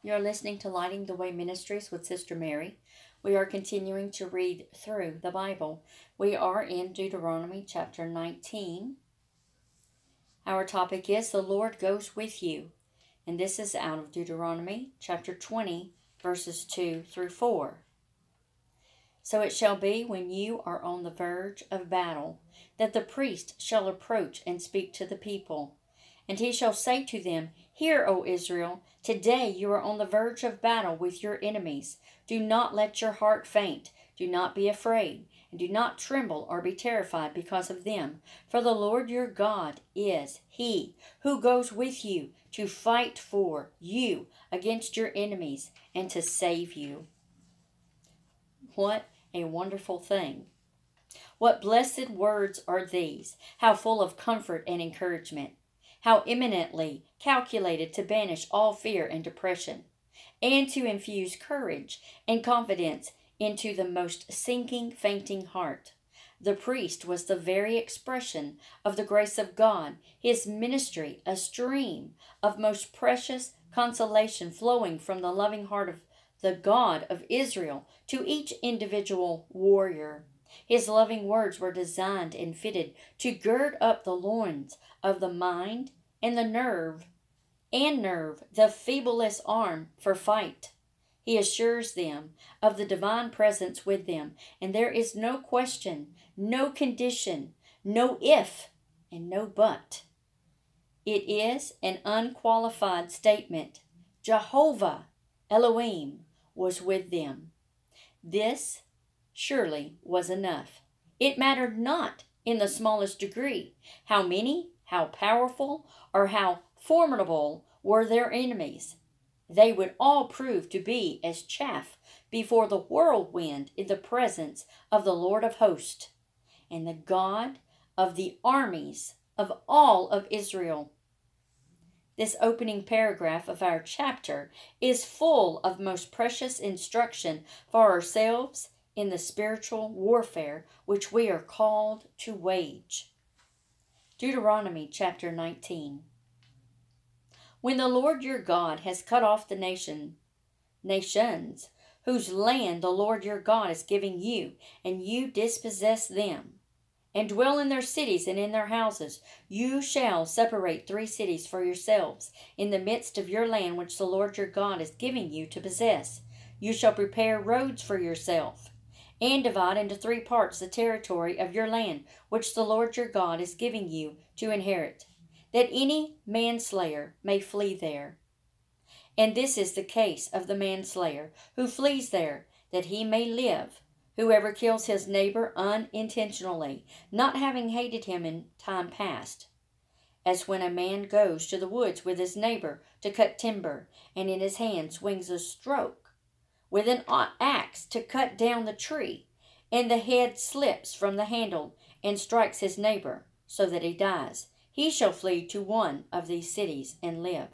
You're listening to Lighting the Way Ministries with Sister Mary. We are continuing to read through the Bible. We are in Deuteronomy chapter 19. Our topic is The Lord Goes With You. And this is out of Deuteronomy chapter 20, verses 2 through 4. So it shall be when you are on the verge of battle, that the priest shall approach and speak to the people. And he shall say to them, Hear, O Israel, today you are on the verge of battle with your enemies. Do not let your heart faint. Do not be afraid, and do not tremble or be terrified because of them. For the Lord your God is He who goes with you to fight for you against your enemies and to save you. What a wonderful thing. What blessed words are these, how full of comfort and encouragement. How eminently calculated to banish all fear and depression, and to infuse courage and confidence into the most sinking, fainting heart. The priest was the very expression of the grace of God, his ministry a stream of most precious consolation flowing from the loving heart of the God of Israel to each individual warrior. His loving words were designed and fitted to gird up the loins of the mind and the nerve, the feeblest arm for fight. He assures them of the divine presence with them, and there is no question, no condition, no if, and no but. It is an unqualified statement. Jehovah Elohim was with them. This surely was enough. It mattered not in the smallest degree how many, how powerful, or how formidable were their enemies. They would all prove to be as chaff before the whirlwind in the presence of the Lord of hosts and the God of the armies of all of Israel. This opening paragraph of our chapter is full of most precious instruction for ourselves in the spiritual warfare which we are called to wage. Deuteronomy chapter 19. When the Lord your God has cut off the nations, whose land the Lord your God is giving you, and you dispossess them, and dwell in their cities and in their houses, you shall separate 3 cities for yourselves in the midst of your land which the Lord your God is giving you to possess. You shall prepare roads for yourself, and divide into 3 parts the territory of your land which the Lord your God is giving you to inherit, that any manslayer may flee there. And this is the case of the manslayer who flees there, that he may live. Whoever kills his neighbor unintentionally, not having hated him in time past, as when a man goes to the woods with his neighbor to cut timber, and in his hand swings a stroke with an axe to cut down the tree, and the head slips from the handle and strikes his neighbor, so that he dies. He shall flee to one of these cities and live,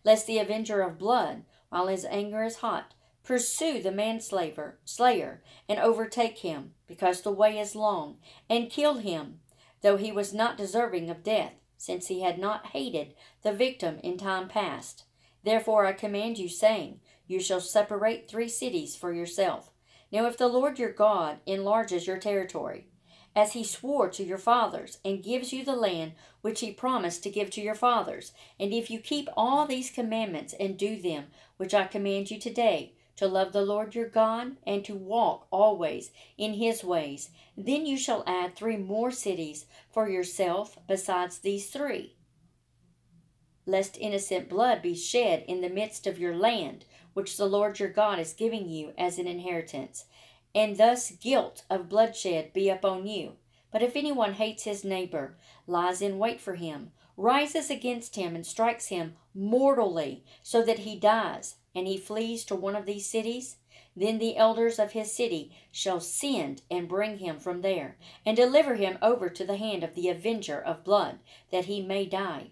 lest the avenger of blood, while his anger is hot, pursue the manslayer and overtake him, because the way is long, and kill him, though he was not deserving of death, since he had not hated the victim in time past. Therefore I command you, saying, You shall separate 3 cities for yourself. Now if the Lord your God enlarges your territory, as he swore to your fathers, and gives you the land which he promised to give to your fathers, and if you keep all these commandments and do them, which I command you today, to love the Lord your God, and to walk always in his ways, then you shall add 3 more cities for yourself besides these 3, lest innocent blood be shed in the midst of your land, which the Lord your God is giving you as an inheritance, and thus guilt of bloodshed be upon you. But if anyone hates his neighbor, lies in wait for him, rises against him, and strikes him mortally, so that he dies, and he flees to one of these cities, then the elders of his city shall send and bring him from there, and deliver him over to the hand of the avenger of blood, that he may die.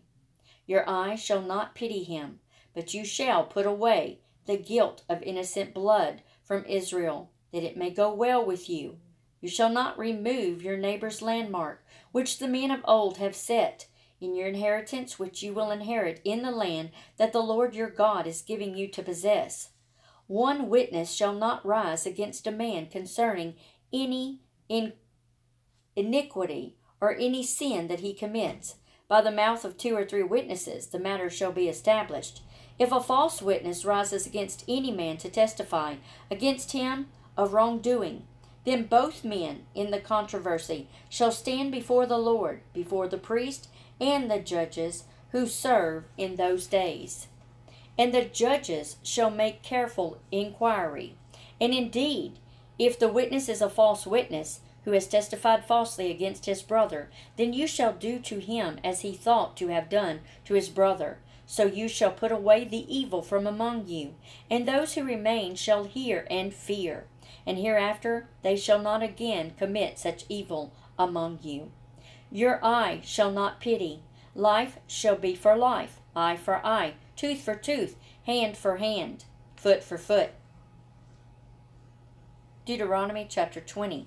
Your eye shall not pity him, but you shall put away the guilt of innocent blood from Israel, that it may go well with you. You shall not remove your neighbor's landmark, which the men of old have set, in your inheritance which you will inherit in the land that the Lord your God is giving you to possess. One witness shall not rise against a man concerning any iniquity or any sin that he commits. By the mouth of 2 or 3 witnesses the matter shall be established. If a false witness rises against any man to testify against him of wrongdoing, then both men in the controversy shall stand before the Lord, before the priest and the judges who serve in those days. And the judges shall make careful inquiry. And indeed, if the witness is a false witness, who has testified falsely against his brother, then you shall do to him as he thought to have done to his brother. So you shall put away the evil from among you, and those who remain shall hear and fear. And hereafter they shall not again commit such evil among you. Your eye shall not pity. Life shall be for life, eye for eye, tooth for tooth, hand for hand, foot for foot. Deuteronomy chapter 20.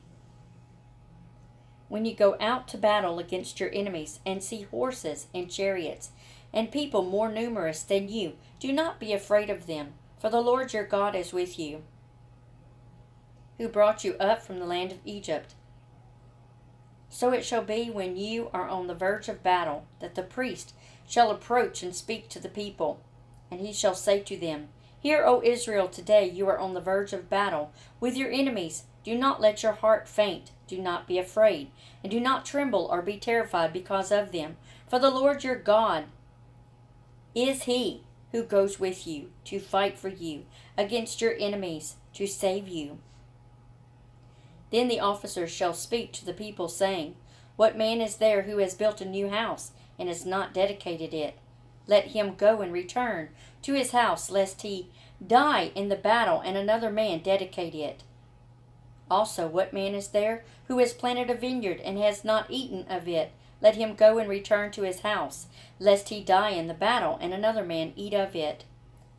When you go out to battle against your enemies and see horses and chariots and people more numerous than you, do not be afraid of them, for the Lord your God is with you, who brought you up from the land of Egypt. So it shall be when you are on the verge of battle, that the priest shall approach and speak to the people, and he shall say to them, Hear, O Israel, today you are on the verge of battle with your enemies. Do not let your heart faint. Do not be afraid, and do not tremble or be terrified because of them. For the Lord your God is he who goes with you to fight for you against your enemies, to save you. Then the officers shall speak to the people, saying, What man is there who has built a new house, and has not dedicated it? Let him go and return to his house, lest he die in the battle, and another man dedicate it. Also, what man is there who has planted a vineyard, and has not eaten of it? Let him go and return to his house, lest he die in the battle, and another man eat of it.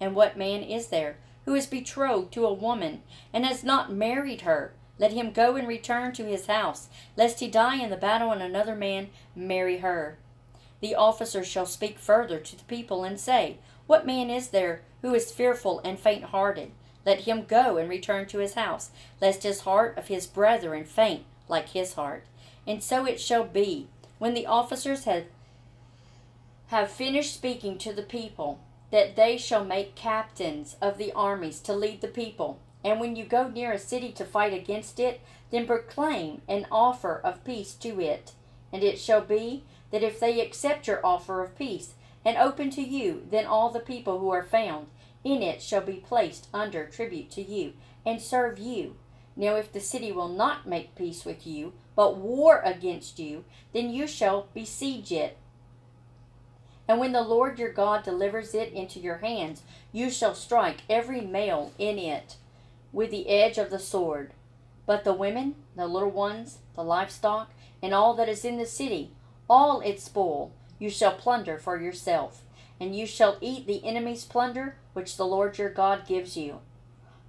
And what man is there who is betrothed to a woman, and has not married her? Let him go and return to his house, lest he die in the battle, and another man marry her. The officers shall speak further to the people, and say, What man is there who is fearful and faint-hearted? Let him go and return to his house, lest his heart of his brethren faint like his heart. And so it shall be, when the officers have finished speaking to the people, that they shall make captains of the armies to lead the people. And when you go near a city to fight against it, then proclaim an offer of peace to it. And it shall be that if they accept your offer of peace, and open to you, then all the people who are found in it shall be placed under tribute to you, and serve you. Now if the city will not make peace with you, but war against you, then you shall besiege it. And when the Lord your God delivers it into your hands, you shall strike every male in it with the edge of the sword. But the women, the little ones, the livestock, and all that is in the city, all its spoil, you shall plunder for yourself. And you shall eat the enemy's plunder, which the Lord your God gives you.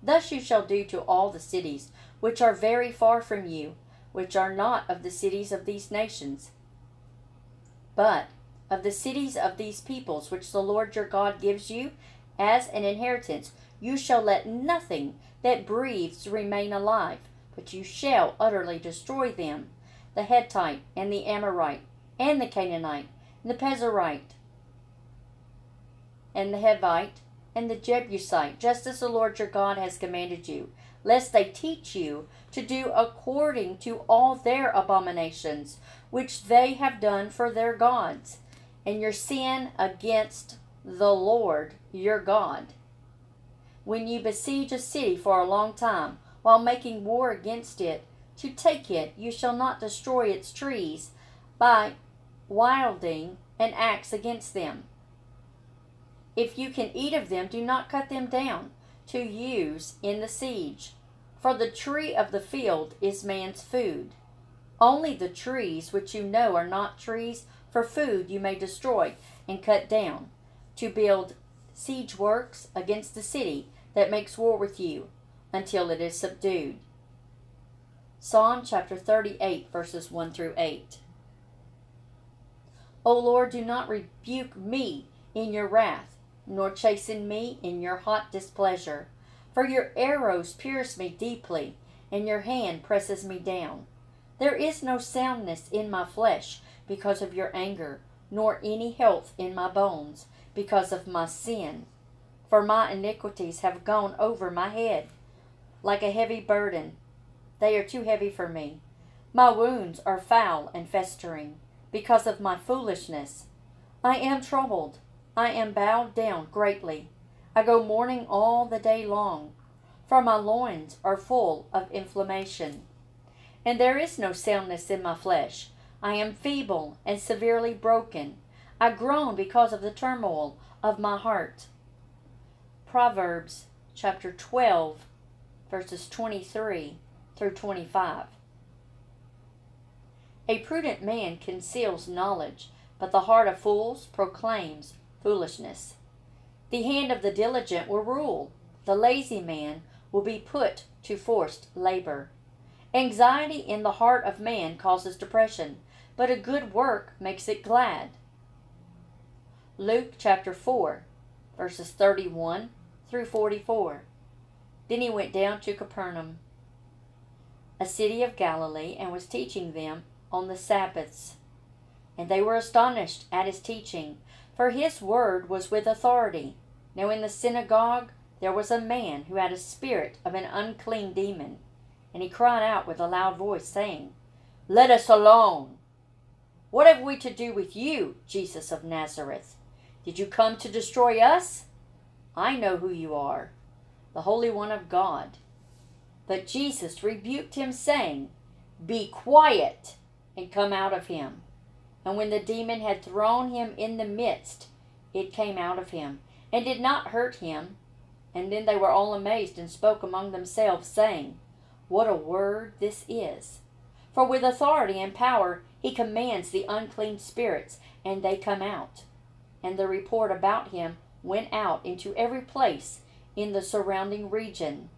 Thus you shall do to all the cities which are very far from you, which are not of the cities of these nations, but of the cities of these peoples, which the Lord your God gives you as an inheritance. You shall let nothing that breathes remain alive, but you shall utterly destroy them, the Hittite, and the Amorite, and the Canaanite, and the Perizzite, and the Hivite, and the Jebusite, just as the Lord your God has commanded you, lest they teach you to do according to all their abominations, which they have done for their gods, and your sin against the Lord your God. When you besiege a city for a long time, while making war against it, to take it, you shall not destroy its trees by wielding an axe against them. If you can eat of them, do not cut them down to use in the siege. For the tree of the field is man's food. Only the trees which you know are not trees for food you may destroy and cut down, to build siege works against the city that makes war with you, until it is subdued. Psalm chapter 38, verses 1 through 8. O Lord, do not rebuke me in your wrath, nor chasten me in your hot displeasure. For your arrows pierce me deeply, and your hand presses me down. There is no soundness in my flesh because of your anger, nor any health in my bones because of my sin. For my iniquities have gone over my head like a heavy burden. They are too heavy for me. My wounds are foul and festering because of my foolishness. I am troubled. I am bowed down greatly. I go mourning all the day long, for my loins are full of inflammation. And there is no soundness in my flesh. I am feeble and severely broken. I groan because of the turmoil of my heart. Proverbs chapter 12, verses 23 through 25. A prudent man conceals knowledge, but the heart of fools proclaims foolishness. The hand of the diligent will rule. The lazy man will be put to forced labor. Anxiety in the heart of man causes depression, but a good work makes it glad. Luke chapter 4, verses 31 through 44. Then he went down to Capernaum, a city of Galilee, and was teaching them on the Sabbaths. And they were astonished at his teaching, for his word was with authority. Now in the synagogue there was a man who had a spirit of an unclean demon, and he cried out with a loud voice, saying, Let us alone! What have we to do with you, Jesus of Nazareth? Did you come to destroy us? I know who you are, the Holy One of God. But Jesus rebuked him, saying, Be quiet, and come out of him. And when the demon had thrown him in the midst, it came out of him, and did not hurt him. And then they were all amazed, and spoke among themselves, saying, What a word this is! For with authority and power he commands the unclean spirits, and they come out. And the report about him went out into every place in the surrounding region.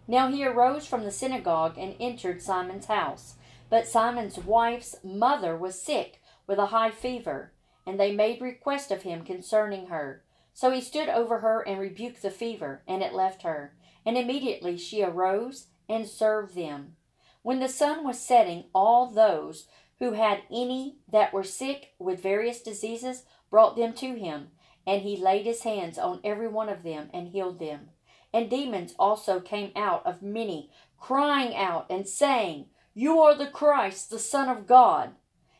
Now he arose from the synagogue and entered Simon's house. But Simon's wife's mother was sick with a high fever, and they made request of him concerning her. So he stood over her and rebuked the fever, and it left her. And immediately she arose and served them. When the sun was setting, all those who had any that were sick with various diseases brought them to him, and he laid his hands on every one of them and healed them. And demons also came out of many, crying out and saying, You are the Christ, the Son of God.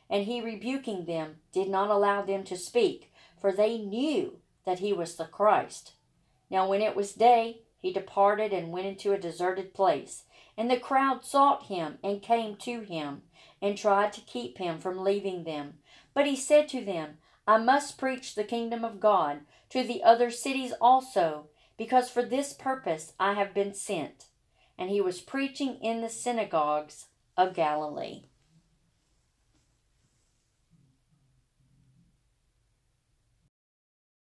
And he, rebuking them, did not allow them to speak, for they knew that he was the Christ. Now when it was day, he departed and went into a deserted place. And the crowd sought him and came to him, and tried to keep him from leaving them. But he said to them, I must preach the kingdom of God to the other cities also, because for this purpose I have been sent. And he was preaching in the synagogues of Galilee.